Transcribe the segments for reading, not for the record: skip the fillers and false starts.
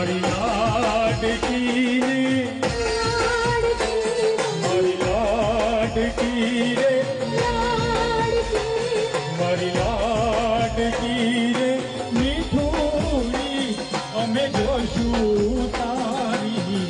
મારી લાડકી ને મારી લાડકી રે મારી લાડકી રે મીઠુડી અમે જોશું તારી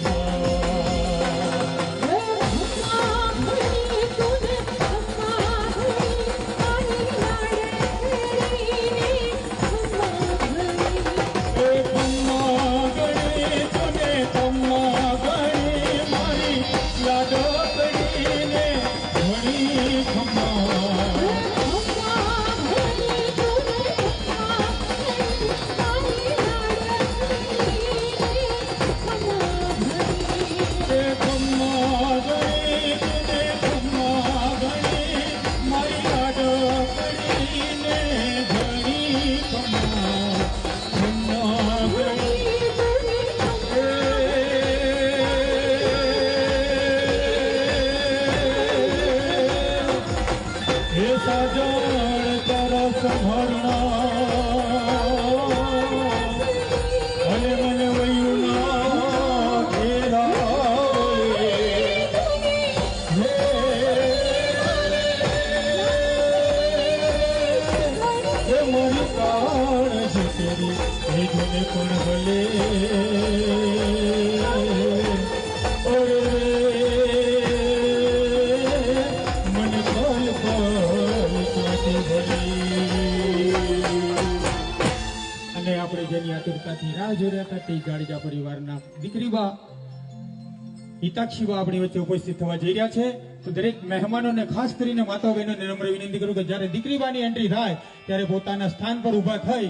સાજણ તારા સંભાળના અને મને વયું ના ઘેરાવે હે મારી કાળ છે તેરી એ જોને પણ ભલે અને આપણે જેની આતુરતાથી રાહ જોઈ રહ્યા હતા તે જાડેજા પરિવારના દીકરીબા હિતાક્ષીબા આપણી વચ્ચે ઉપસ્થિત થવા જઈ રહ્યા છે. તો દરેક મહેમાનોને ખાસ કરીને માતા બહેનોને નમ્ર વિનંતી કરું કે જ્યારે દીકરીબાની એન્ટ્રી થાય ત્યારે પોતાના સ્થાન પર ઊભા થઈ